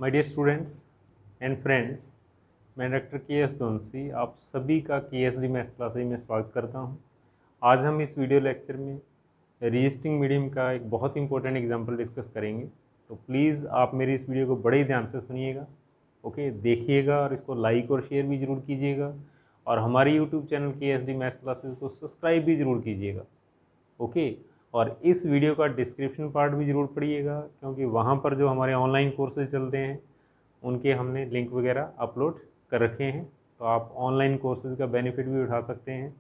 My dear students and friends, मैं doctor K S. दोनसी आप सभी का के.एस.डी. मैथ्स क्लासेज में स्वागत करता हूं। आज हम इस वीडियो लेक्चर में रजिस्टरिंग मीडियम का एक बहुत इंपॉर्टेंट एग्जांपल डिस्कस करेंगे। तो प्लीज़ आप मेरी इस वीडियो को बड़े ही ध्यान से सुनिएगा, ओके, देखिएगा और इसको लाइक और शेयर भी ज़रूर कीजिएगा और हमारे यूट्यूब चैनल के.एस.डी. मैथ्स क्लासेज को सब्सक्राइब भी ज़रूर कीजिएगा, ओके। और इस वीडियो का डिस्क्रिप्शन पार्ट भी ज़रूर पढ़िएगा, क्योंकि वहाँ पर जो हमारे ऑनलाइन कोर्सेज चलते हैं उनके हमने लिंक वगैरह अपलोड कर रखे हैं, तो आप ऑनलाइन कोर्सेज का बेनिफिट भी उठा सकते हैं।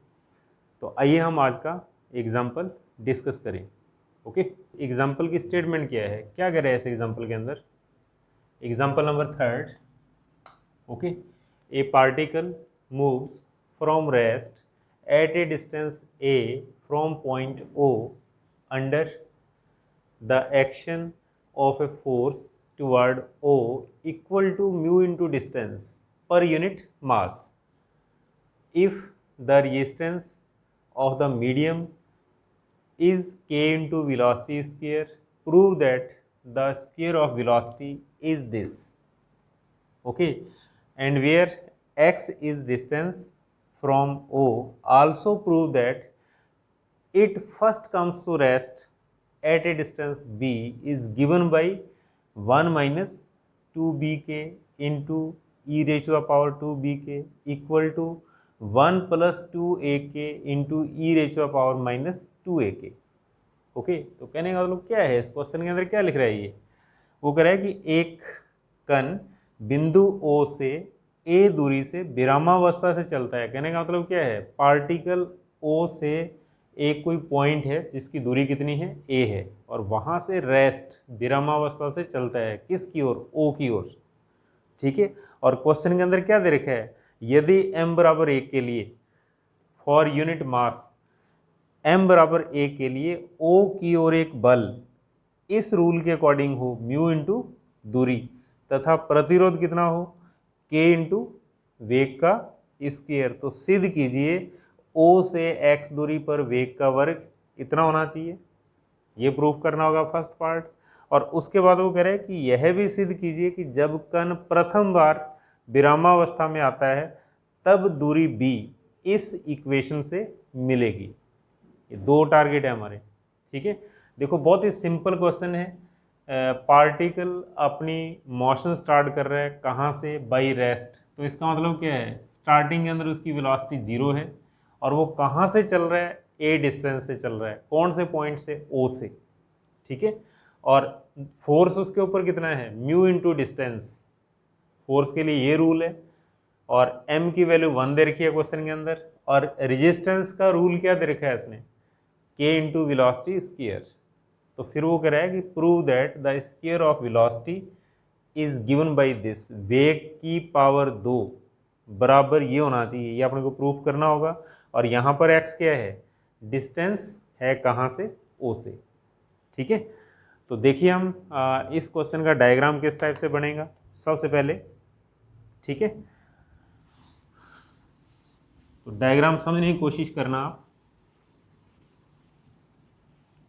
तो आइए हम आज का एग्जाम्पल डिस्कस करें, ओके। एग्जाम्पल की स्टेटमेंट क्या है, क्या कह रहे हैं इस एग्जाम्पल के अंदर। Example number 3, okay. A particle moves from rest at A distance a from point O under the action of a force toward O equal to mu into distance per unit mass. If the resistance of the medium is k into velocity square, prove that the square of velocity is this, okay. And where x is distance from O, also prove that it first comes to rest at a distance b is given by 1 minus 2bk into e raised to the power 2bk equal to 1 plus 2ak into e raised to the power minus 2ak, okay. तो कहने का मतलब क्या है, इस question के अंदर क्या लिख रहा है ये, वो कह रहा है कि एक कण बिंदु O से a दूरी से विरामावस्था से चलता है। कहने का मतलब क्या है, पार्टिकल O से एक कोई पॉइंट है जिसकी दूरी कितनी है, a है, और वहाँ से रेस्ट विरामावस्था से चलता है किसकी ओर, O की ओर, ठीक है। और क्वेश्चन के अंदर क्या दे रखा है, यदि m बराबर 1 के लिए फॉर यूनिट मास m बराबर 1 के लिए O की ओर एक बल इस रूल के अकॉर्डिंग हो म्यू इंटू दूरी तथा प्रतिरोध कितना हो k इंटू वेग का स्क्वायर, तो सिद्ध कीजिए O से x दूरी पर वेग का वर्ग इतना होना चाहिए, ये प्रूफ करना होगा फर्स्ट पार्ट। और उसके बाद वो कह रहे हैं कि यह भी सिद्ध कीजिए कि जब कण प्रथम बार विरामावस्था में आता है तब दूरी b इस इक्वेशन से मिलेगी। ये दो टारगेट है हमारे, ठीक है। देखो बहुत ही सिंपल क्वेश्चन है। पार्टिकल अपनी मोशन स्टार्ट कर रहा है कहाँ से, बाई रेस्ट, तो इसका मतलब क्या है, स्टार्टिंग के अंदर उसकी वेलोसिटी 0 है और वो कहाँ से चल रहा है, ए डिस्टेंस से चल रहा है, कौन से पॉइंट से, ओ से, ठीक है। और फोर्स उसके ऊपर कितना है, म्यू इंटू डिस्टेंस, फोर्स के लिए ये रूल है, और एम की वैल्यू 1 दे रखी है क्वेश्चन के अंदर, और रेजिस्टेंस का रूल क्या दे रखा है इसने, के इंटू वेलोसिटी स्क्वायर। तो फिर वो कह रहा है कि prove that the square of velocity is given by this, वेग की पावर 2 बराबर ये होना चाहिए, ये अपने को प्रूफ करना होगा। और यहाँ पर x क्या है, डिस्टेंस है कहाँ से, O से, ठीक है। तो देखिए हम इस क्वेश्चन का डायग्राम किस टाइप से बनेगा सबसे पहले, ठीक है। तो डायग्राम समझने की कोशिश करना आप,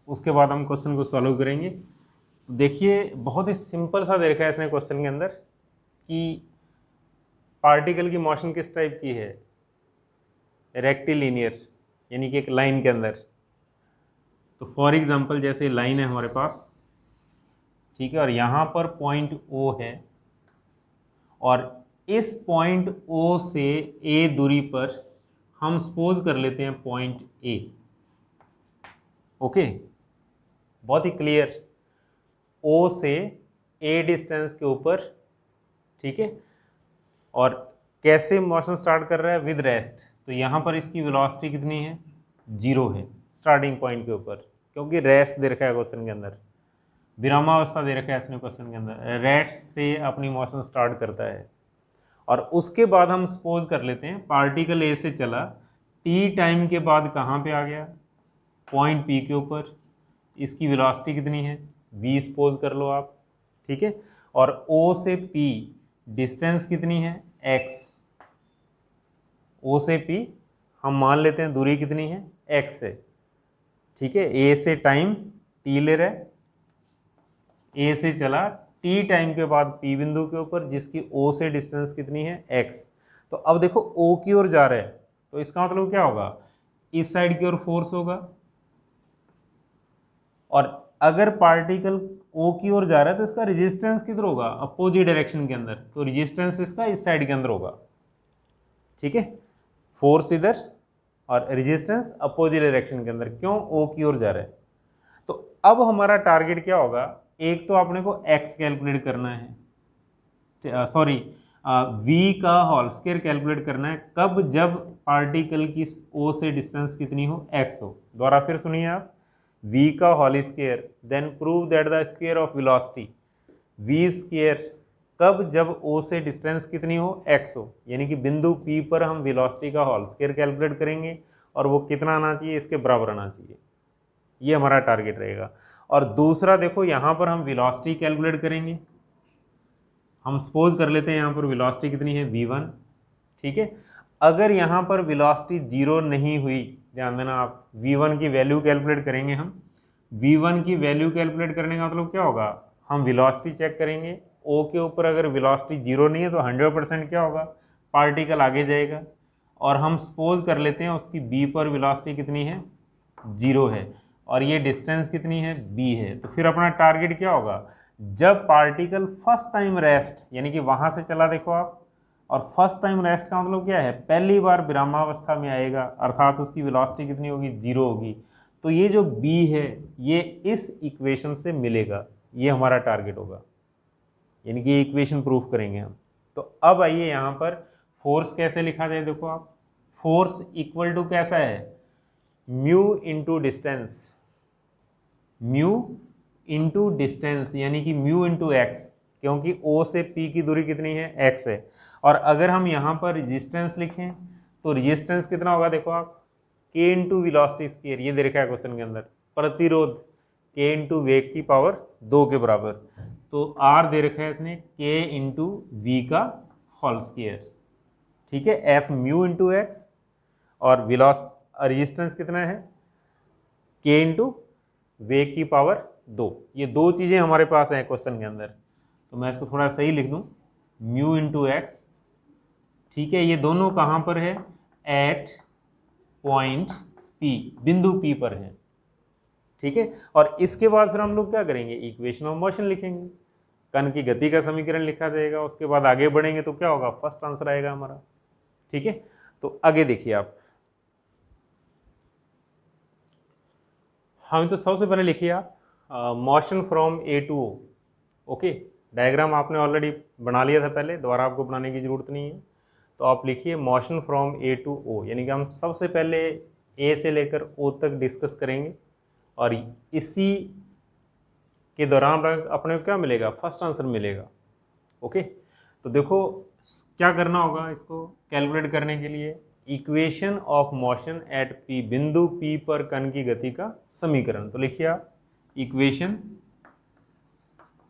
उसके बाद हम क्वेश्चन को सॉल्व करेंगे। तो देखिए बहुत ही सिंपल सा दे रखा है इसने क्वेश्चन के अंदर कि पार्टिकल की मोशन किस टाइप की है, रेक्टिलिनियर, यानी कि एक लाइन के अंदर। तो फॉर एग्जांपल जैसे लाइन है हमारे पास, ठीक है, और यहाँ पर पॉइंट O है और इस पॉइंट O से A दूरी पर हम सपोज कर लेते हैं पॉइंट A, ओके। बहुत ही क्लियर, O से A डिस्टेंस के ऊपर, ठीक है। और कैसे मोशन स्टार्ट कर रहा है, विद रेस्ट, तो यहाँ पर इसकी वेलोसिटी कितनी है, 0 है स्टार्टिंग पॉइंट के ऊपर, क्योंकि रेस्ट दे रखा है क्वेश्चन के अंदर, विरामावस्था दे रखा है इसने क्वेश्चन के अंदर, रेस्ट से अपनी मोशन स्टार्ट करता है। और उसके बाद हम सपोज कर लेते हैं पार्टिकल ए से चला, टी टाइम के बाद कहाँ पे आ गया, पॉइंट पी के ऊपर, इसकी वेलोसिटी कितनी है, v सपोज कर लो आप, ठीक है। और ओ से पी डिस्टेंस कितनी है, x, ओ से पी हम मान लेते हैं दूरी कितनी है, x है, ठीक है। ए से टाइम t ले रहा है, ए से चला t टाइम के बाद p बिंदु के ऊपर जिसकी o से डिस्टेंस कितनी है x। तो अब देखो o की ओर जा रहा है तो इसका मतलब क्या होगा, इस साइड की ओर फोर्स होगा, और अगर पार्टिकल O की ओर जा रहा है तो इसका रेजिस्टेंस किधर होगा, अपोजिट डायरेक्शन के अंदर, तो रेजिस्टेंस इसका इस साइड के अंदर होगा। ठीक है, फोर्स इधर और रेजिस्टेंस अपोजिट डायरेक्शन के अंदर, क्यों, O की ओर जा रहा है। तो अब हमारा टारगेट क्या होगा, एक तो आपने को x कैलकुलेट करना है, सॉरी v का होल स्क्वायर कैलकुलेट करना है, कब, जब पार्टिकल की O से डिस्टेंस कितनी हो, x हो। दोबारा फिर सुनिए आप, v का whole square, then prove that the square of velocity v square, कब, जब O से डिस्टेंस कितनी हो, x हो, यानी कि बिंदु P पर हम वेलोसिटी का होल स्क्वायर कैलकुलेट करेंगे और वो कितना आना चाहिए, इसके बराबर आना चाहिए। ये हमारा टारगेट रहेगा। और दूसरा देखो, यहाँ पर हम वेलोसिटी कैलकुलेट करेंगे। हम सपोज कर लेते हैं यहाँ पर वेलोसिटी कितनी है, v1। ठीक है, अगर यहाँ पर वेलोसिटी 0 नहीं हुई, ध्यान देना आप, v1 की वैल्यू कैलकुलेट करेंगे हम। v1 की वैल्यू कैलकुलेट करने का मतलब क्या होगा, हम वेलोसिटी चेक करेंगे, o के ऊपर अगर वेलोसिटी 0 नहीं है तो 100% क्या होगा, पार्टिकल आगे जाएगा। और हम सपोज कर लेते हैं उसकी b पर वेलोसिटी कितनी है, 0 है, और ये डिस्टेंस कितनी है, b है। तो फिर अपना टारगेट क्या होगा, जब पार्टिकल फर्स्ट टाइम रेस्ट, यानी कि वहां से चला देखो आप, और फर्स्ट टाइम रेस्ट का मतलब क्या है, पहली बार विरामावस्था में आएगा, अर्थात उसकी वेलोसिटी कितनी होगी, 0 होगी। तो ये जो b है ये इस इक्वेशन से मिलेगा, ये हमारा टारगेट होगा, यानी कि इक्वेशन प्रूफ करेंगे हम। तो अब आइए यहाँ पर फोर्स कैसे लिखा जाए, देखो आप, फोर्स इक्वल टू कैसा है, mu into distance, mu into distance, यानी कि म्यू इंटू एक्स, क्योंकि O से P की दूरी कितनी है, x है। और अगर हम यहाँ पर रेजिस्टेंस लिखें तो रेजिस्टेंस कितना होगा, देखो आप, k इंटू वेलोसिटी स्क्वायर, ये दे रखा है क्वेश्चन के अंदर, प्रतिरोध k इंटू वेग की पावर 2 के बराबर। तो R दे रखा है इसने k इंटू वी का होल स्क्वायर। ठीक है, F म्यू इंटू एक्स, और रेजिस्टेंस कितना है, k इंटू वेग की पावर 2। ये दो चीज़ें हमारे पास हैं क्वेश्चन के अंदर, तो मैं इसको थोड़ा सही लिख दूं, म्यू इंटू एक्स। ठीक है, ये दोनों कहाँ पर है, एट पॉइंट P, बिंदु P पर है। ठीक है, और इसके बाद फिर हम लोग क्या करेंगे, इक्वेशन ऑफ मोशन लिखेंगे, कण की गति का समीकरण लिखा जाएगा। उसके बाद आगे बढ़ेंगे तो क्या होगा, फर्स्ट आंसर आएगा हमारा। ठीक है, तो आगे देखिए आप, हम तो सबसे पहले लिखिए आप motion from A to O. Okay, diagram आपने ऑलरेडी बना लिया था पहले, दोबारा आपको बनाने की ज़रूरत नहीं है। तो आप लिखिए motion from A to O, यानी कि हम सबसे पहले ए से लेकर ओ तक डिस्कस करेंगे, और इसी के दौरान अपने को क्या मिलेगा, फर्स्ट आंसर मिलेगा। ओके, तो देखो क्या करना होगा इसको कैलकुलेट करने के लिए, equation of motion at P, बिंदु पी पर कण की गति का समीकरण। तो लिखिए आप, equation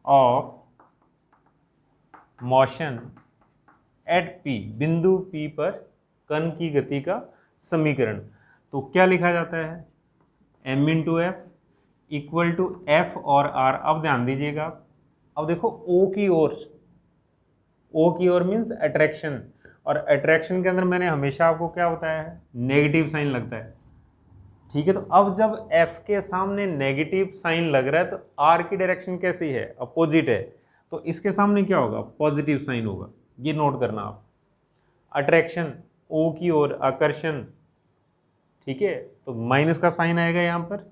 of motion at P, बिंदु पी पर कण की गति का समीकरण। तो क्या लिखा जाता है, m into F equal to F और आर। अब ध्यान दीजिएगा, अब देखो O की ओर मीन्स अट्रैक्शन, और अट्रैक्शन के अंदर मैंने हमेशा आपको क्या बताया है, नेगेटिव साइन लगता है। ठीक है, तो अब जब F के सामने नेगेटिव साइन लग रहा है तो R की डायरेक्शन कैसी है, अपोजिट है, तो इसके सामने क्या होगा, पॉजिटिव साइन होगा। ये नोट करना आप, अट्रैक्शन O की ओर, आकर्षण, ठीक है, तो माइनस का साइन आएगा यहाँ पर।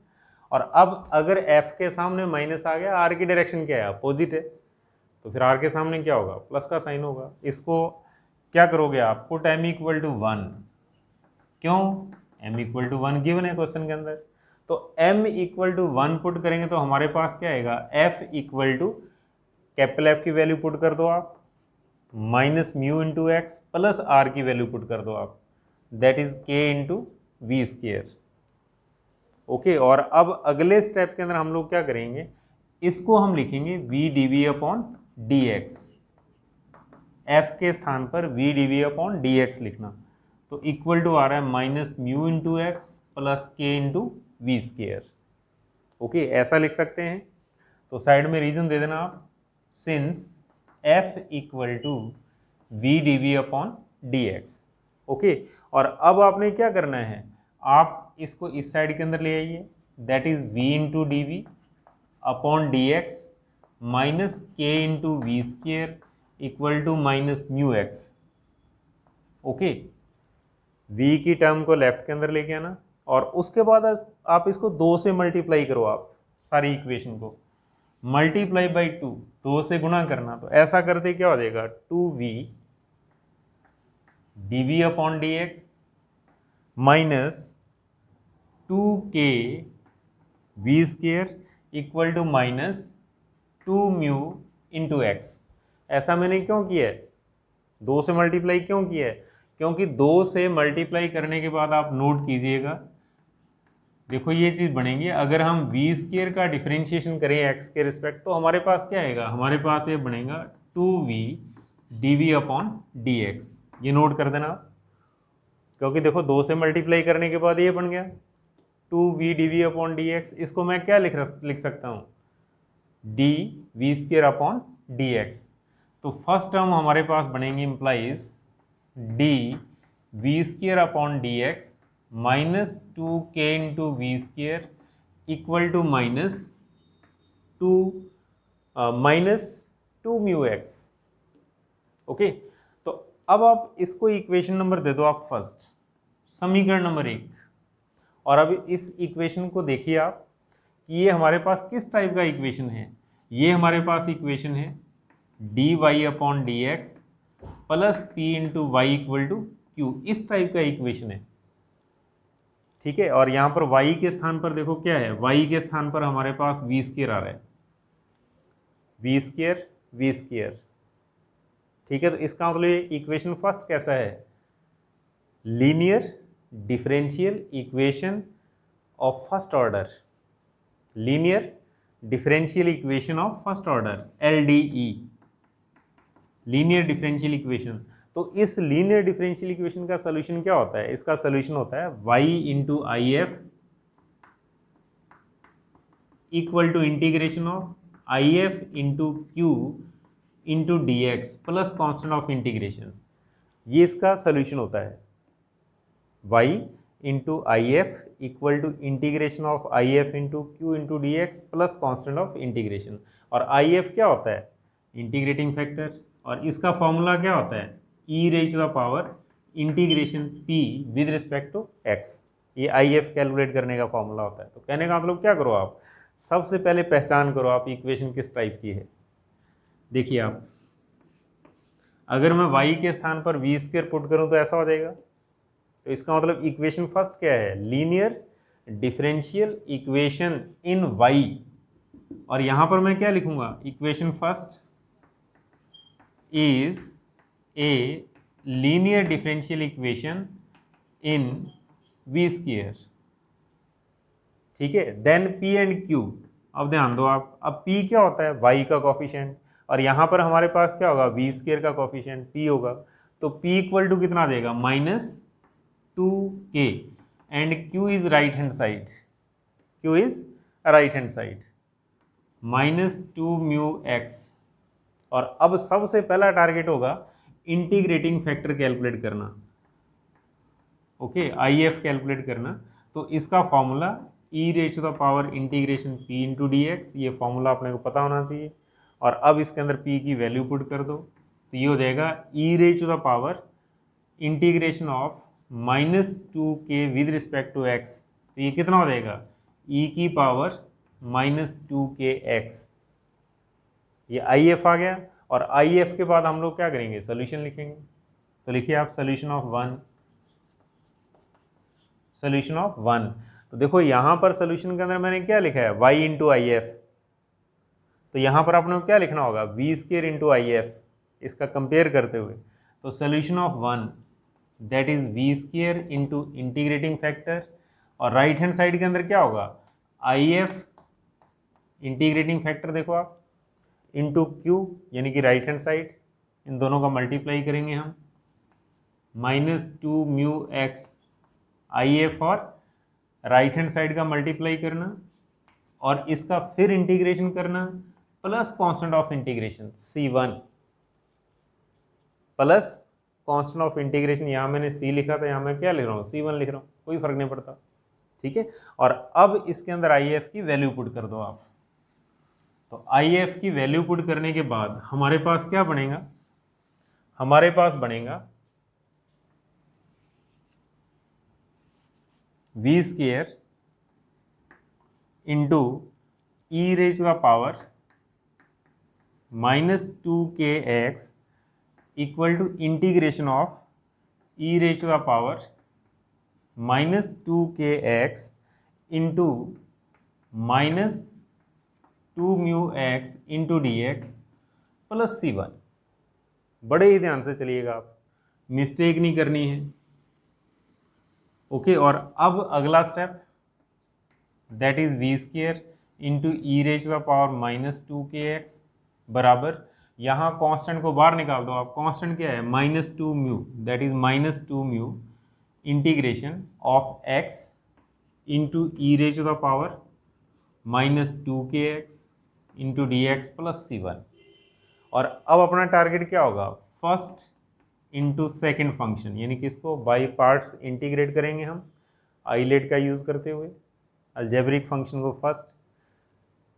और अब अगर F के सामने माइनस आ गया, R की डायरेक्शन क्या है, अपोजिट है, तो फिर R के सामने क्या होगा, प्लस का साइन होगा। इसको क्या करोगे आप, पुट m इक्वल टू 1, क्यों, m इक्वल टू 1 गिवन है क्वेश्चन के अंदर, तो m इक्वल टू 1 पुट करेंगे तो हमारे पास क्या आएगा, f equal to capital F की वैल्यू पुट कर दो आप, minus mu into X, plus R की वैल्यू पुट कर दो आप, that is k into V square. Okay, और अब अगले स्टेप के अंदर हम लोग क्या करेंगे, इसको हम लिखेंगे v dv upon dx, f के स्थान पर v dv अपॉन dx लिखना, तो इक्वल टू आ रहा है minus mu into X plus के इंटू वी स्क्वायर। ओके, ऐसा लिख सकते हैं। तो साइड में रीजन दे देना आप, since f equal to V D V upon D X. Okay, और अब आपने क्या करना है, आप इसको इस साइड के अंदर ले आइए, that is v into D V upon D X minus K into V square equal to minus mu X. Okay, v की टर्म को लेफ्ट के अंदर लेके आना और उसके बाद आप इसको 2 से मल्टीप्लाई करो, आप सारी इक्वेशन को मल्टीप्लाई बाई 2, 2 से गुणा करना। तो ऐसा करते क्या हो जाएगा, 2v D V upon D X minus 2k V square equal to minus 2 mu into X. ऐसा मैंने क्यों किया है, 2 से मल्टीप्लाई क्यों किया है, क्योंकि 2 से मल्टीप्लाई करने के बाद आप नोट कीजिएगा, देखो ये चीज़ बनेंगी, अगर हम वी स्क्र का डिफरेंशिएशन करें एक्स के रिस्पेक्ट तो हमारे पास क्या आएगा, हमारे पास ये बनेगा 2v D V upon D X. ये नोट कर देना, क्योंकि देखो 2 से मल्टीप्लाई करने के बाद ये बन गया 2v D V upon D X. इसको मैं क्या लिख सकता हूँ, D V square upon D X. तो फर्स्ट टर्म हमारे पास बनेंगे implies D V square upon D X minus 2k into V square equal to minus 2 mu X. Okay, तो अब आप इसको इक्वेशन नंबर दे दो आप फर्स्ट, समीकरण नंबर 1। और अब इस इक्वेशन को देखिए आप कि ये हमारे पास किस टाइप का इक्वेशन है। ये हमारे पास इक्वेशन है D Y upon D X plus P into Y equal to Q, इस टाइप का इक्वेशन है। ठीक है, और यहाँ पर y के स्थान पर देखो क्या है, y के स्थान पर हमारे पास वी स्क्र आ रहा है, वी स्क्र। ठीक है, तो इसका मतलब इक्वेशन फर्स्ट कैसा है, linear differential equation of first order, linear differential equation of first order, LDE, linear differential equation. तो इस लीनियर डिफरेंशियल इक्वेशन का सोल्यूशन क्या होता है, इसका सोल्यूशन होता है y into I F equal to integration of I F into Q into D X plus constant of integration. ये इसका सोल्यूशन होता है y into I F equal to integration of I F into Q into D X plus constant of integration. और I F क्या होता है, integrating factor, और इसका फॉर्मूला क्या होता है, e raise to the power integration p with respect to x। ये आई एफ कैलकुलेट करने का फॉर्मूला होता है। तो कहने का मतलब क्या करो, आप सबसे पहले पहचान करो आप इक्वेशन किस टाइप की है। देखिए आप, अगर मैं y के स्थान पर वी स्क्र पुट करूं तो ऐसा हो जाएगा। तो इसका मतलब इक्वेशन फर्स्ट क्या है, linear differential equation in y। और यहां पर मैं क्या लिखूंगा, equation first is a linear differential equation in V square. ठीक है, देन p एंड q। अब ध्यान दो आप, अब p क्या होता है, y का कोफिशिएंट, और यहाँ पर हमारे पास क्या होगा, वी स्क्र का कोफिशिएंट p होगा। तो p इक्वल टू कितना देगा, -2k, and q is right hand side, q is right hand side, -2 mu x। और अब सबसे पहला टारगेट होगा इंटीग्रेटिंग फैक्टर कैलकुलेट करना। ओके, आई एफ कैलकुलेट करना। तो इसका formula E raise to the power integration p into D X, ये फॉर्मूला अपने को पता होना चाहिए। और अब इसके अंदर p की वैल्यू पुट कर दो, तो ये हो जाएगा e raise to the power integration of -2k with respect to x। तो ये कितना हो जाएगा, e की पावर -2kx। ये आई एफ आ गया। और आई एफ के बाद हम लोग क्या करेंगे, सोल्यूशन लिखेंगे। तो लिखिए आप सोल्यूशन ऑफ 1, सोल्यूशन ऑफ 1। तो देखो यहाँ पर सोल्यूशन के अंदर मैंने क्या लिखा है, y इंटू आई एफ। तो यहाँ पर आपने क्या लिखना होगा, V square into I F, इसका कंपेयर करते हुए। तो solution of 1 that is V square into integrating factor, और राइट हैंड साइड के अंदर क्या होगा, आई एफ इंटीग्रेटिंग फैक्टर देखो आप इंटू क्यू, यानी कि राइट हैंड साइड, इन दोनों का मल्टीप्लाई करेंगे हम, -2 म्यू एक्स आई एफ, और राइट हैंड साइड का मल्टीप्लाई करना और इसका फिर इंटीग्रेशन करना plus constant of integration C1 plus constant of integration, यहाँ मैंने C लिखा था, यहाँ मैं क्या लिख रहा हूँ, C1 लिख रहा हूँ, कोई फर्क नहीं पड़ता, ठीक है। और अब इसके अंदर IF की वैल्यू पुट कर दो आप। तो IF की वैल्यू पुट करने के बाद हमारे पास क्या बनेगा, हमारे पास बनेगा v square into E raise to the power -2kx equal to integration of E raise to the power -2kx into -2μx into dx plus C1। बड़े ही ध्यान से चलिएगा आप, मिस्टेक नहीं करनी है, ओके। और अब अगला step that is v square into E raise to the power -2kx बराबर, यहाँ कांस्टेंट को बाहर निकाल दो आप। कांस्टेंट क्या है, -2μ, that is -2μ integration of x into E raise to the power -2kx into dx plus C1। और अब अपना टारगेट क्या होगा, फर्स्ट इंटू सेकेंड फंक्शन, यानी कि इसको बाई पार्ट्स इंटीग्रेट करेंगे हम आइलेट का यूज़ करते हुए, अलजेब्रिक फंक्शन को फर्स्ट,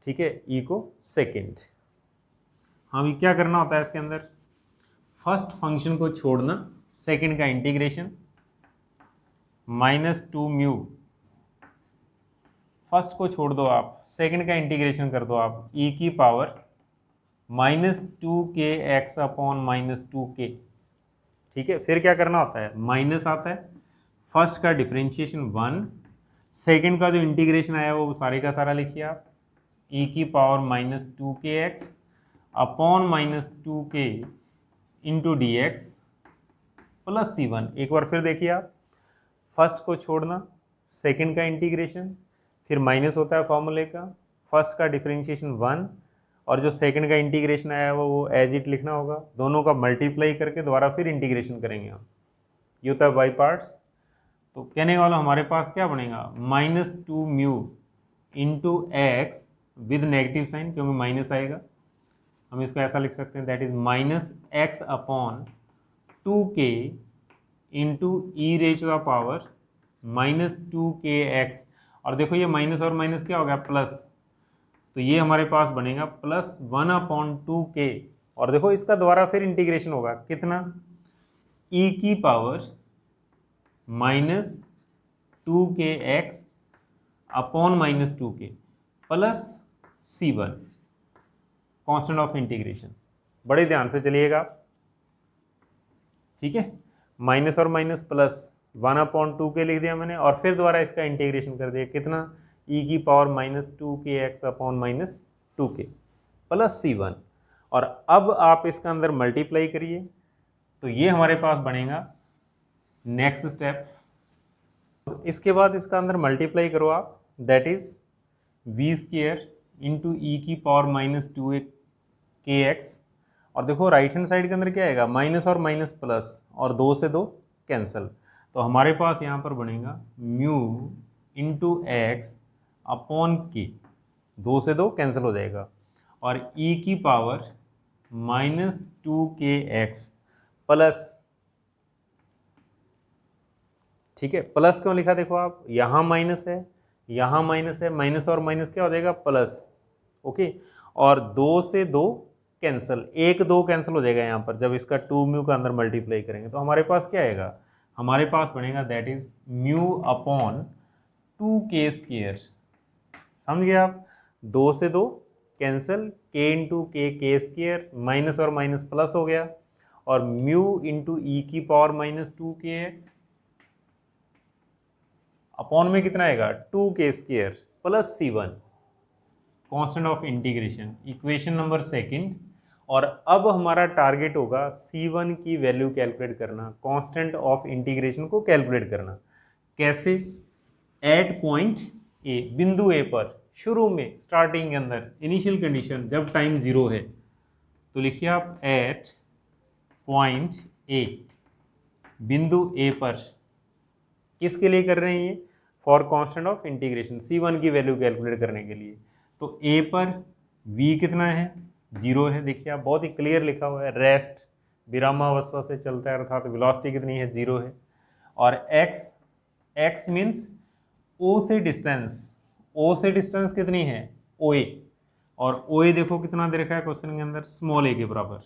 ठीक है, ई को सेकेंड। हमें क्या करना होता है इसके अंदर, फर्स्ट फंक्शन को छोड़ना, सेकेंड का इंटीग्रेशन -2μ, फर्स्ट को छोड़ दो आप, सेकेंड का इंटीग्रेशन कर दो आप, ई की पावर -2kx अपॉन -2k, ठीक है। फिर क्या करना होता है, माइनस आता है, फर्स्ट का डिफरेंशिएशन 1, सेकेंड का जो इंटीग्रेशन आया वो सारे का सारा लिखिए आप, ई की power -2kx upon -2k into dx plus C1। एक बार फिर देखिए आप, फर्स्ट को छोड़ना, सेकेंड का इंटीग्रेशन, फिर माइनस होता है फॉर्मूले का, फर्स्ट का डिफरेंशिएशन 1 और जो सेकंड का इंटीग्रेशन आया हुआ वो एज इट लिखना होगा, दोनों का मल्टीप्लाई करके दोबारा फिर इंटीग्रेशन करेंगे हम, ये होता है बाई पार्ट्स। तो कहने वाला हमारे पास क्या बनेगा, -2μ into X with negative sign, क्योंकि माइनस आएगा, हम इसको ऐसा लिख सकते हैं, that is -x upon 2k into E raise to the power -2kx। और देखो ये माइनस और माइनस क्या हो गया, प्लस, तो ये हमारे पास बनेगा +1/2k। और देखो इसका दोबारा फिर इंटीग्रेशन होगा, कितना, e की power -2kx upon -2k plus C1 constant of integration. बड़े ध्यान से चलिएगा, ठीक है, माइनस और माइनस प्लस 1/2k लिख दिया मैंने, और फिर दोबारा इसका इंटीग्रेशन कर दिया, कितना, ई की power -2kx upon -2k plus C1। और अब आप इसका अंदर मल्टीप्लाई करिए, तो ये हमारे पास बनेगा नेक्स्ट स्टेप। इसके बाद इसका अंदर मल्टीप्लाई करो आप, that is v square into e की पावर -2kx। और देखो राइट हैंड साइड के अंदर क्या आएगा, माइनस और माइनस प्लस, और 2 से 2 कैंसिल, तो हमारे पास यहाँ पर बनेगा म्यू इंटू एक्स अपॉन के, 2 से 2 कैंसिल हो जाएगा, और e की पावर -2kx प्लस, ठीक है, प्लस क्यों लिखा देखो आप, यहाँ माइनस है, यहाँ माइनस है, माइनस और माइनस क्या हो जाएगा, प्लस, ओके। और 2 से 2 कैंसिल, 1 2 कैंसिल हो जाएगा यहाँ पर, जब इसका 2μ का अंदर मल्टीप्लाई करेंगे तो हमारे पास क्या आएगा, हमारे पास बनेगा that is mu upon 2k square. समझ गए आप, 2 से 2 कैंसिल, k इंटू के स्क्वायर, माइनस और माइनस प्लस हो गया, और म्यू इंटू ई की पावर -2kx अपॉन में कितना आएगा, 2k square plus C1 constant of integration, equation number second. और अब हमारा टारगेट होगा C1 की वैल्यू कैलकुलेट करना, कांस्टेंट ऑफ इंटीग्रेशन को कैलकुलेट करना। कैसे, एट पॉइंट ए, बिंदु ए पर, शुरू में स्टार्टिंग के अंदर इनिशियल कंडीशन जब टाइम 0 है, तो लिखिए आप एट पॉइंट ए, बिंदु ए पर, किसके लिए कर रहे हैं ये, for constant of integration, C1 की वैल्यू कैलकुलेट करने के लिए। तो ए पर v कितना है 0 है, देखिए आप बहुत ही क्लियर लिखा हुआ है, रेस्ट विरामावस्था से चलता है अर्थात वेलोसिटी कितनी है 0 है। और x मीन्स o से डिस्टेंस कितनी है OA, और OA देखो कितना दे रखा है क्वेश्चन के अंदर स्मॉल a के बराबर।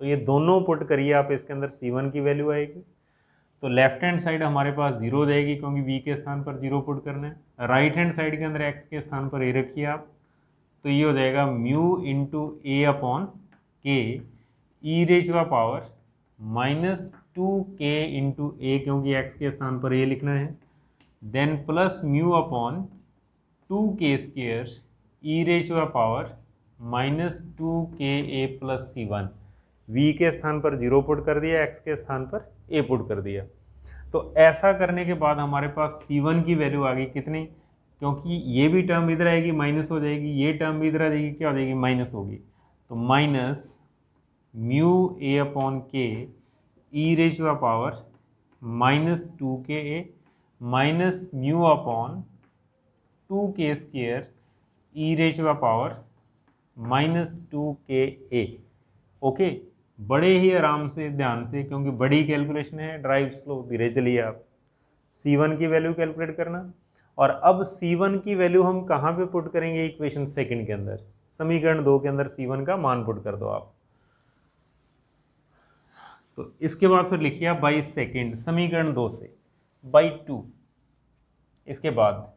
तो ये दोनों पुट करिए आप, इसके अंदर C1 की वैल्यू आएगी। तो लेफ्ट हैंड साइड हमारे पास 0 हो जाएगी क्योंकि v के स्थान पर 0 पुट करना है। राइट हैंड साइड के अंदर x के स्थान पर a रखिए आप, तो ये हो जाएगा म्यू इंटू ए अपॉन के ई रेज का पावर -2k इंटू ए, क्योंकि x के स्थान पर a लिखना है, then plus mu upon 2k square ई रेज का power -2ka plus C1। v के स्थान पर 0 पुट कर दिया, x के स्थान पर a पुट कर दिया। तो ऐसा करने के बाद हमारे पास C1 की वैल्यू आ गई कितनी, क्योंकि ये भी टर्म इधर आएगी माइनस हो जाएगी, ये टर्म भी इधर आ जाएगी क्या हो जाएगी माइनस होगी। तो माइनस म्यू ए अपॉन के e raise to the power -2ka minus mu upon 2k square E raise to the power -2ka। Okay, बड़े ही आराम से ध्यान से, क्योंकि बड़ी कैलकुलेशन है, ड्राइव स्लो, धीरे चलिए आप। C1 की वैल्यू कैलकुलेट करना, और अब C1 की वैल्यू हम कहाँ पे पुट करेंगे, इक्वेशन सेकंड के अंदर, समीकरण 2 के अंदर C1 का मान पुट कर दो आप। तो इसके बाद फिर लिखिए आप बाई सेकेंड, समीकरण 2 से बाई 2, इसके बाद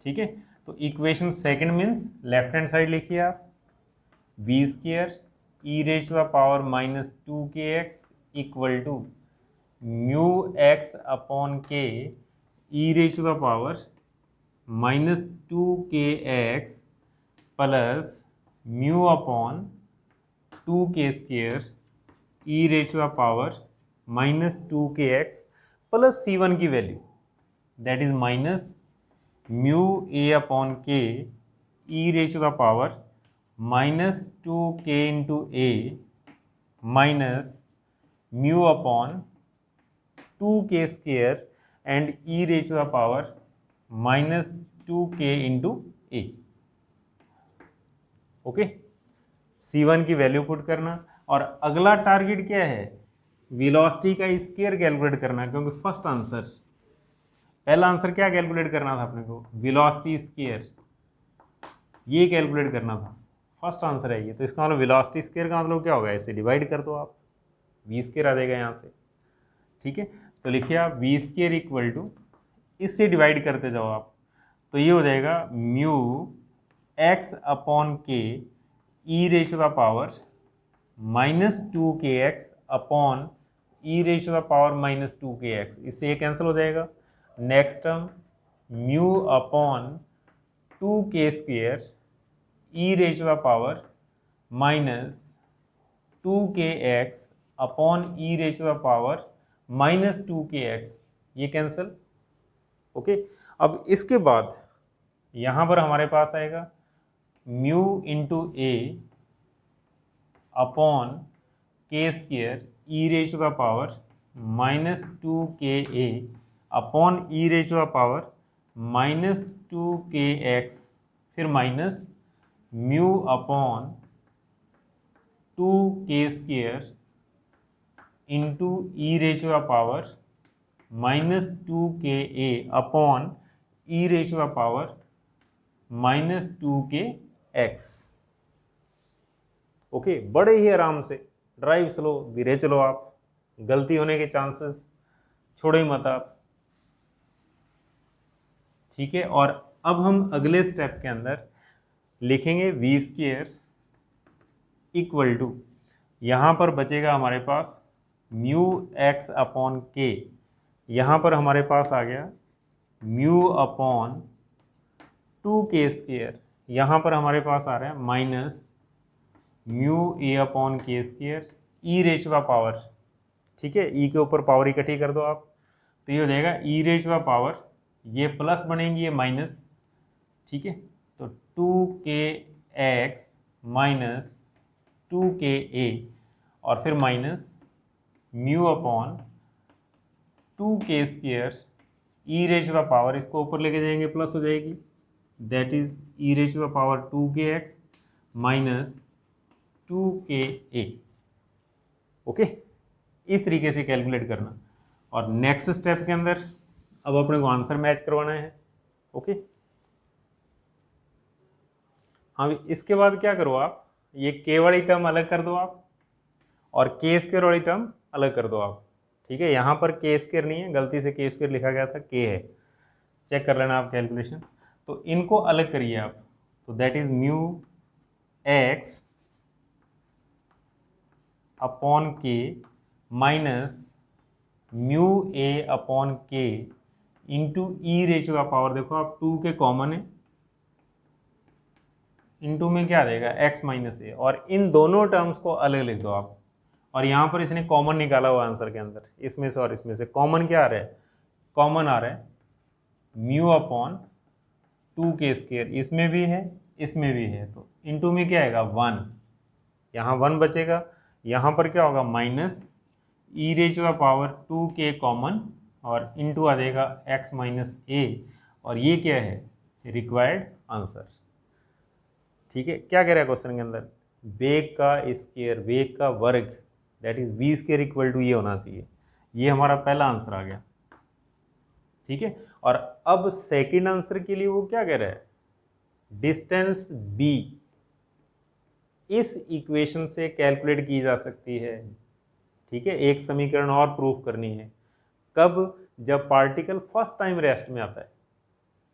ठीक है। तो equation second means left hand side लिखिए आप v square E raise to the power -2kx equal to mu x upon के e raise to the power -2kx plus mu upon 2k square E raise to the power -2kx plus C1 की value that is minus mu A upon के e raise to the power -2k into A minus mu upon 2k square and e raise to the power -2k into A. Okay, C1 की value put करना, और अगला target क्या है, velocity का square calculate करना, क्योंकि फर्स्ट आंसर, पहला आंसर क्या कैलकुलेट करना था अपने को, वेलोसिटी स्क्वायर, ये कैलकुलेट करना था, फर्स्ट आंसर है ये। तो इसका मतलब वेलोसिटी स्क्वायर का मतलब क्या होगा, इसे डिवाइड कर दो आप, v स्क्वायर आ जाएगा यहाँ से, ठीक है। तो लिखिए आप v स्क्वायर इक्वल टू, इससे डिवाइड करते जाओ आप, तो ये हो जाएगा म्यू x अपॉन के e raise to the power -2kx upon E raise to the power -2kx, इससे ये कैंसिल हो जाएगा। Next term mu upon 2k square E raise to the power -2kx upon E raise to the power -2kx, ये cancel. Okay, अब इसके बाद यहाँ पर हमारे पास आएगा mu into A upon K square E raise to the power -2ka upon E raise to the power -2kx, फिर minus mu upon 2k square into E raise to the power -2ka upon E raise to the power -2kx। Okay, बड़े ही आराम से, drive slow, धीरे चलो आप, गलती होने के चांसेस छोड़ो ही मत आप, ठीक है। और अब हम अगले स्टेप के अंदर लिखेंगे v स्क्वायर इक्वल टू, यहाँ पर बचेगा हमारे पास म्यू x अपॉन के, यहाँ पर हमारे पास आ गया म्यू अपॉन 2k स्क्वेयर, यहाँ पर हमारे पास आ रहा है minus mu A upon K square E raise to the power, ठीक है, ई के ऊपर पावर इकट्ठी कर दो आप, तो ये हो जाएगा e raise to the power, ये प्लस बनेंगी ये माइनस, ठीक है। तो 2kx माइनस 2ka और फिर minus mu upon 2k square E raise to the power, इसको ऊपर लेके जाएंगे प्लस हो जाएगी, that is E raise to the power 2kx minus 2ka। Okay, इस तरीके से कैलकुलेट करना। और नेक्स्ट स्टेप के अंदर अब अपने को आंसर मैच करवाना है। ओके, हाँ, इसके बाद क्या करो आप, ये के वाली टर्म अलग कर दो आप, और के स्क्वायर वाली टर्म अलग कर दो आप। ठीक है, यहाँ पर के स्क्वायर नहीं है, गलती से के स्क्वायर लिखा गया था, के है, चेक कर लेना आप कैलकुलेशन। तो इनको अलग करिए आप, तो that is mu X upon के minus mu A upon K into E raise to the power, देखो आप 2 के कॉमन है, इंटू में क्या आ जाएगा x माइनस ए, और इन दोनों टर्म्स को अलग लिख दो आप। और यहाँ पर इसने कॉमन निकाला हुआ आंसर के अंदर, इसमें से और इसमें से कॉमन क्या आ रहा है, कॉमन आ रहा है म्यू अपॉन 2k स्क्वायर, इसमें भी है इसमें भी है, तो इंटू में क्या आएगा 1, यहाँ 1 बचेगा, यहाँ पर क्या होगा minus E raise to the power 2k common, और इंटू आ जाएगा x माइनस ए, और ये क्या है रिक्वायर्ड आंसर। ठीक है, क्या कह रहा है क्वेश्चन के अंदर, वेग का स्क्वायर, वेग का वर्ग, that is V square equal to ये होना चाहिए। ये हमारा पहला आंसर आ गया। ठीक है, और अब सेकंड आंसर के लिए वो क्या कह रहा है, डिस्टेंस b इस इक्वेशन से कैलकुलेट की जा सकती है। ठीक है, एक समीकरण और प्रूफ करनी है, कब, जब पार्टिकल फर्स्ट टाइम रेस्ट में आता है।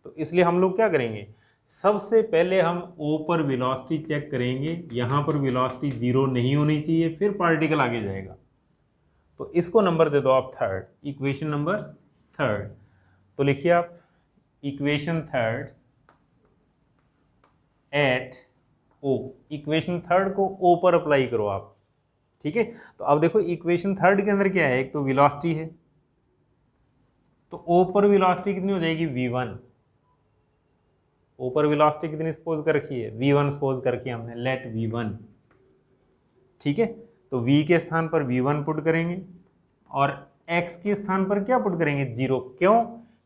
तो इसलिए हम लोग क्या करेंगे, सबसे पहले हम ओ पर वेलोसिटी चेक करेंगे, यहाँ पर वेलोसिटी 0 नहीं होनी चाहिए, फिर पार्टिकल आगे जाएगा। तो इसको नंबर दे दो आप थर्ड, इक्वेशन नंबर थर्ड। तो लिखिए आप इक्वेशन थर्ड एट ओ, इक्वेशन थर्ड को ओ पर अप्लाई करो आप। ठीक है, तो अब देखो इक्वेशन थर्ड के अंदर क्या है, एक तो वेलोसिटी है, तो ओ पर वेलोसिटी कितनी हो जाएगी v1, ऊपर वेलोसिटी कितनी सपोज कर रखी है v1 सपोज करके हमने, लेट v1। ठीक है, तो v के स्थान पर v1 पुट करेंगे, और x के स्थान पर क्या पुट करेंगे 0। क्यों,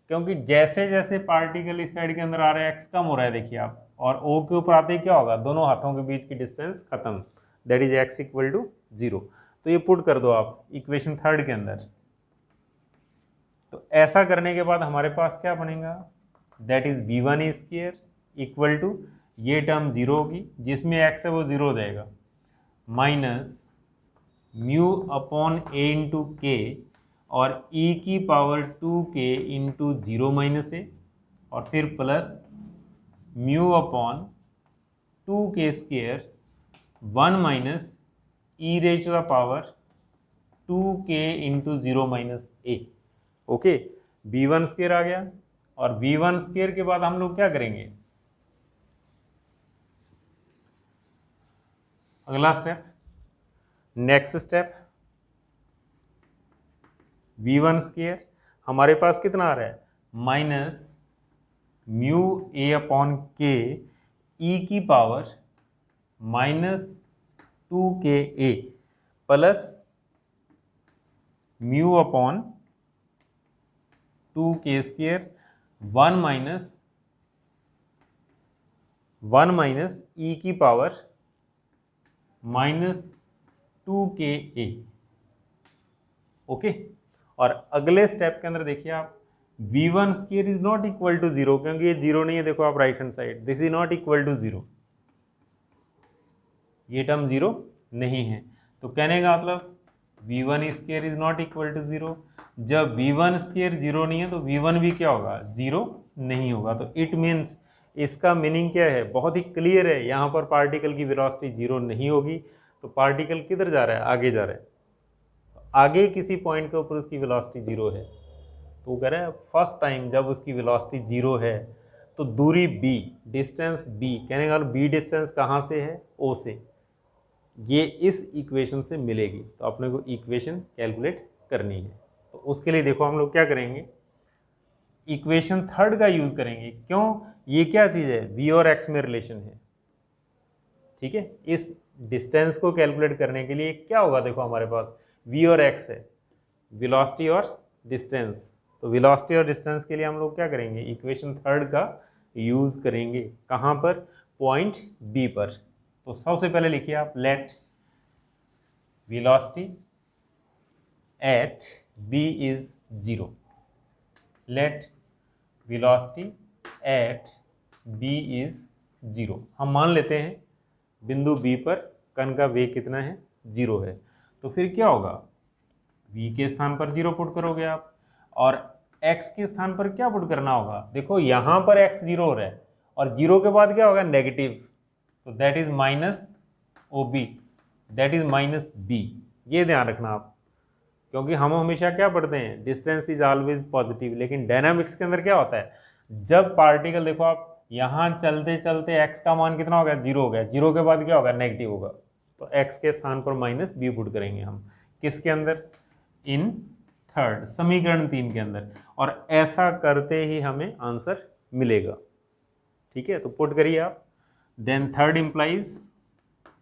क्योंकि जैसे जैसे पार्टिकल इस साइड के अंदर आ रहा है x कम हो रहा है, देखिए आप, और o के ऊपर आते ही क्या होगा, दोनों हाथों के बीच की डिस्टेंस खत्म, that is x equal to 0। तो ये पुट कर दो आप इक्वेशन थर्ड के अंदर। तो ऐसा करने के बाद हमारे पास क्या बनेगा, that is v1 square equal to, ये टर्म 0 होगी, जिसमें x है वो 0 हो जाएगा, minus mu upon A into K, और e की power 2k into 0 minus a, और फिर plus mu upon 2k square 1 minus E raise to the power 2k into 0 minus a. Okay, v1 square आ गया, और v1 स्क्वायर के बाद हम लोग क्या करेंगे, अगला step, next step, v1 square हमारे पास कितना आ रहा है, माइनस म्यू ए अपॉन के ई की power minus 2ka plus mu upon 2k square 1 minus e की पावर माइनस 2ka। ओके, और अगले स्टेप के अंदर देखिए आप, v1 square is not equal to 0, क्योंकि ये 0 नहीं है, देखो आप right hand side, this is not equal to 0, ये टर्म 0 नहीं है। तो कहने का मतलब v1 square is not equal to 0, जब v1 स्क्वायर 0 नहीं है तो v1 भी क्या होगा, 0 नहीं होगा। तो इट मीन्स, इसका मीनिंग क्या है, बहुत ही क्लियर है, यहाँ पर पार्टिकल की वेलोसिटी 0 नहीं होगी, तो पार्टिकल किधर जा रहा है, आगे जा रहा है, आगे किसी पॉइंट के ऊपर उसकी वेलोसिटी 0 है। तो वो कह रहा है फर्स्ट टाइम जब उसकी वेलोसिटी 0 है तो दूरी b, डिस्टेंस b, कहने का b डिस्टेंस कहाँ से है, o से, ये इस इक्वेशन से मिलेगी। तो अपने को इक्वेशन कैलकुलेट करनी है, तो उसके लिए देखो हम लोग क्या करेंगे, इक्वेशन थर्ड का यूज करेंगे। क्यों, ये क्या चीज़ है, v और x में रिलेशन है। ठीक है, इस डिस्टेंस को कैलकुलेट करने के लिए क्या होगा, देखो हमारे पास v और x है, वेलोसिटी और डिस्टेंस। तो वेलोसिटी और डिस्टेंस के लिए हम लोग क्या करेंगे, इक्वेशन थर्ड का यूज़ करेंगे। कहाँ पर? पॉइंट बी पर। तो सबसे पहले लिखिए आप, let velocity at B is 0। Let velocity at B is 0। हम मान लेते हैं बिंदु बी पर कण का वेग कितना है? 0 है। तो फिर क्या होगा? v के स्थान पर 0 पुट करोगे आप, और x के स्थान पर क्या पुट करना होगा? देखो यहां पर x 0 हो रहा है और 0 के बाद क्या होगा? नेगेटिव। तो that is minus O B, that is minus B. ये ध्यान रखना आप, क्योंकि हम हमेशा क्या पढ़ते हैं? Distance is always positive. लेकिन डायनामिक्स के अंदर क्या होता है? जब पार्टिकल, देखो आप यहाँ चलते चलते x का मान कितना हो गया? 0 हो गया। 0 के बाद क्या होगा? नेगेटिव होगा। तो x के स्थान पर माइनस बी पुट करेंगे हम। किसके अंदर? इन थर्ड, समीकरण 3 के अंदर। और ऐसा करते ही हमें आंसर मिलेगा। ठीक है, तो पुट करिए आप। देन थर्ड इंप्लाइज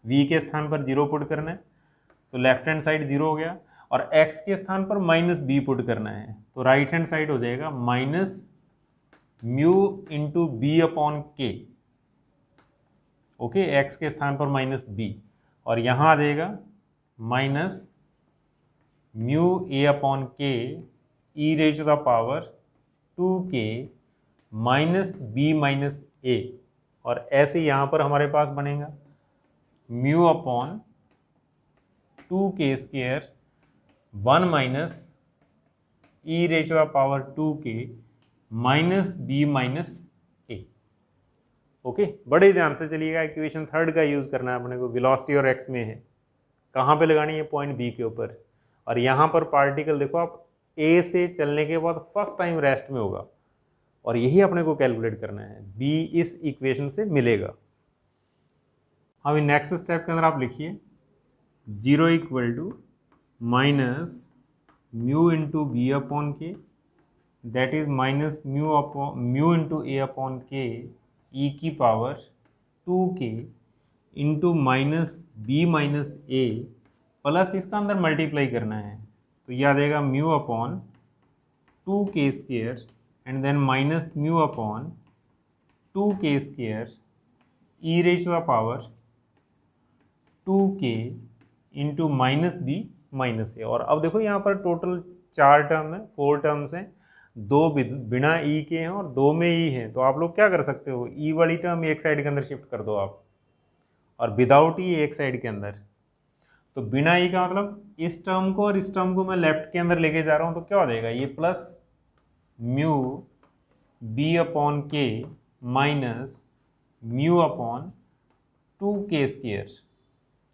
v के स्थान पर 0 पुट करना है, तो लेफ्ट हैंड साइड 0 हो गया, और x के स्थान पर माइनस बी पुट करना है, तो राइट हैंड साइड हो जाएगा minus mu into B upon K. Okay, x के स्थान पर माइनस बी, और यहां आ जाएगा माइनस म्यू ए अपॉन के e raise to the power 2k minus b minus a. और ऐसे यहां पर हमारे पास बनेगा mu upon 2k square 1 minus E raise to the power 2k minus b minus a. Okay, बड़े ध्यान से चलिएगा, इक्वेशन थर्ड का यूज करना है अपने को। वेलोसिटी और एक्स में है, कहाँ पे लगानी है? पॉइंट बी के ऊपर। और यहाँ पर पार्टिकल देखो आप, ए से चलने के बाद फर्स्ट टाइम रेस्ट में होगा, और यही अपने को कैलकुलेट करना है। बी इस इक्वेशन से मिलेगा। अभी नेक्स्ट स्टेप के अंदर आप लिखिए 0 equal to minus mu into B upon k, that is minus mu into A upon के ई की power 2k into minus b minus a, plus इसका अंदर मल्टीप्लाई करना है, तो यह आ जाएगा mu upon 2k square and then minus mu upon 2k square e raise to the power 2k into minus b minus a. और अब देखो यहाँ पर टोटल 4 टर्म है, 4 टर्म्स हैं, 2 बिना ई के हैं और 2 में ई हैं। तो आप लोग क्या कर सकते हो? ई वाली टर्म एक साइड के अंदर शिफ्ट कर दो आप, और विदाउट ई एक साइड के अंदर। तो बिना ई का मतलब इस टर्म को और इस टर्म को मैं लेफ्ट के अंदर लेके जा रहा हूँ, तो क्या हो जाएगा? ये प्लस म्यू बी अपॉन के minus mu upon 2k square.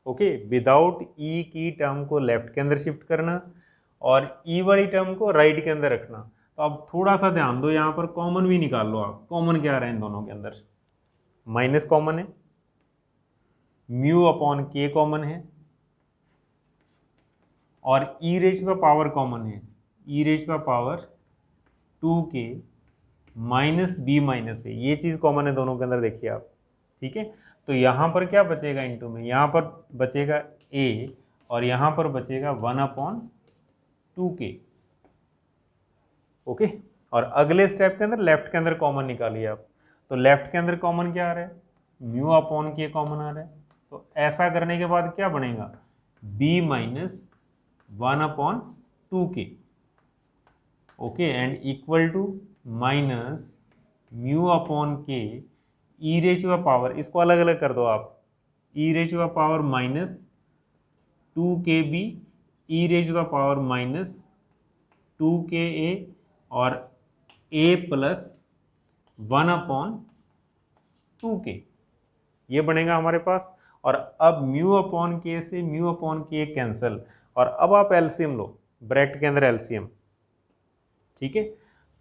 Okay, without e की टर्म को लेफ्ट के अंदर शिफ्ट करना और ई वाली टर्म को राइट के अंदर रखना। तो अब थोड़ा सा ध्यान दो, यहाँ पर कॉमन भी निकाल लो आप। कॉमन क्या आ रहा है इन दोनों के अंदर? माइनस कॉमन है, म्यू अपॉन के कॉमन है, और e raise to the power common है, e raise to the power 2k minus b minus a. ये चीज़ कॉमन है दोनों के अंदर, देखिए आप। ठीक है, तो यहाँ पर क्या बचेगा इनटू में? यहाँ पर बचेगा a, और यहाँ पर बचेगा 1 अपॉन 2k। ओके, और अगले स्टेप के अंदर लेफ्ट के अंदर कॉमन निकालिए आप। तो लेफ्ट के अंदर कॉमन क्या आ रहा है? म्यू अपॉन के कॉमन आ रहा है। तो ऐसा करने के बाद क्या बनेगा? b minus 1 upon 2k। Okay, and equal to minus mu upon के e raise to the power, इसको अलग अलग कर दो आप, e raise to the power minus 2kb E raise to the power minus 2ka, और a प्लस 1 अपॉन 2k, ये बनेगा हमारे पास। और अब म्यू अपॉन के से म्यू अपॉन के कैंसिल, और अब आप एलसीएम लो, ब्रैकेट के अंदर एलसीएम। ठीक है,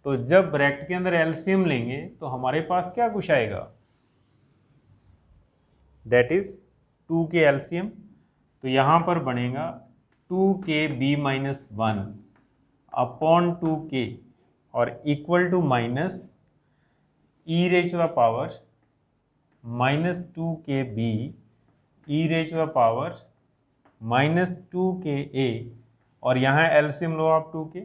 तो जब ब्रैकेट के अंदर एलसीएम लेंगे तो हमारे पास क्या कुछ आएगा? That is 2k LCM. तो यहां पर बनेगा 2kb माइनस 1 अपॉन 2k, और equal to minus E raise to the power minus 2kb E raise to the power minus 2ka, और यहाँ एलसीएम लो आप 2k।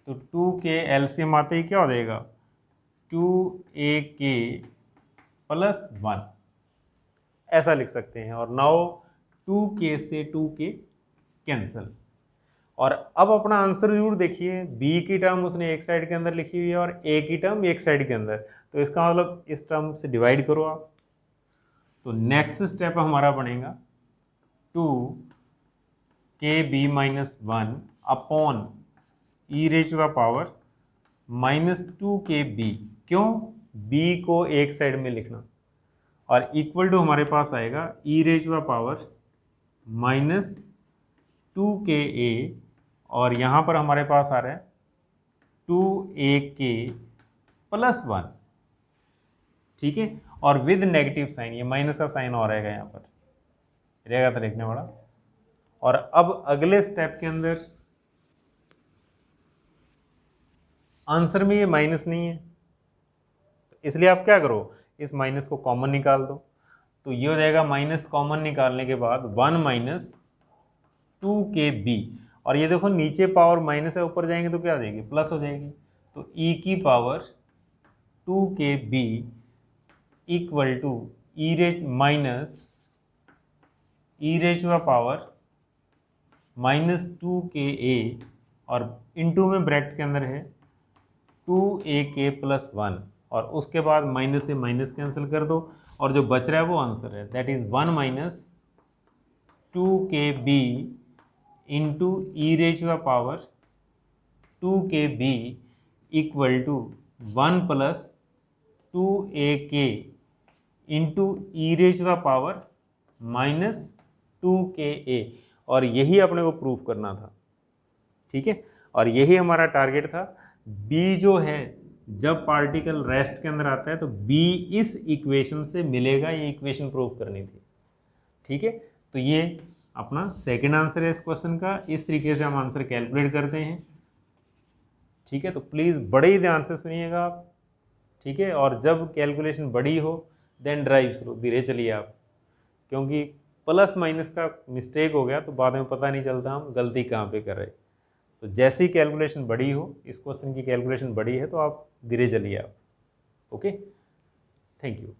तो 2k एलसीएम आते ही क्या हो जाएगा? 2ak प्लस 1 ऐसा लिख सकते हैं। और नाउ 2k से 2k कैंसिल। और अब अपना आंसर जरूर देखिए, b की टर्म उसने एक साइड के अंदर लिखी हुई है और a की टर्म एक साइड के अंदर, तो इसका मतलब इस टर्म से डिवाइड करो आप। तो नेक्स्ट स्टेप हमारा बनेगा 2kb minus 1 upon e raise to the power minus 2kb। क्यों? b को एक साइड में लिखना, और इक्वल टू हमारे पास आएगा e raise to the power minus 2ka, और यहाँ पर हमारे पास आ रहा है 2ak प्लस 1। ठीक है, और विद नेगेटिव साइन, ये माइनस का साइन और रहेगा यहाँ पर, रहेगा तो देखने वाला। और अब अगले स्टेप के अंदर आंसर में ये माइनस नहीं है, इसलिए आप क्या करो, इस माइनस को कॉमन निकाल दो। तो ये हो जाएगा माइनस कॉमन निकालने के बाद 1 माइनस 2kb, और ये देखो नीचे पावर माइनस है, ऊपर जाएंगे तो क्या हो जाएगी, प्लस हो जाएगी। तो e की पावर 2kb equal to E raise minus E raise to the power minus 2ka, और इनटू में ब्रैकेट के अंदर है 2ak प्लस 1, और उसके बाद माइनस से माइनस कैंसिल कर दो, और जो बच रहा है वो आंसर है, that is 1 minus 2kb into E raise to the power 2kb equal to 1 plus 2ak into E raise to the power minus 2ka, और यही अपने को प्रूफ करना था। ठीक है, और यही हमारा टारगेट था। b जो है जब पार्टिकल रेस्ट के अंदर आता है तो b इस इक्वेशन से मिलेगा, ये इक्वेशन प्रूफ करनी थी। ठीक है, तो ये अपना सेकंड आंसर है इस क्वेश्चन का। इस तरीके से हम आंसर कैलकुलेट करते हैं। ठीक है, तो प्लीज़ बड़े ही ध्यान से सुनिएगा आप। ठीक है, और जब कैलकुलेशन बड़ी हो देन ड्राइव स्लो, धीरे चलिए आप, क्योंकि प्लस माइनस का मिस्टेक हो गया तो बाद में पता नहीं चलता हम गलती कहाँ पे कर रहे। तो जैसी कैलकुलेशन बड़ी हो, इस क्वेश्चन की कैलकुलेशन बड़ी है तो आप धीरे चलिए आप। Okay, thank you.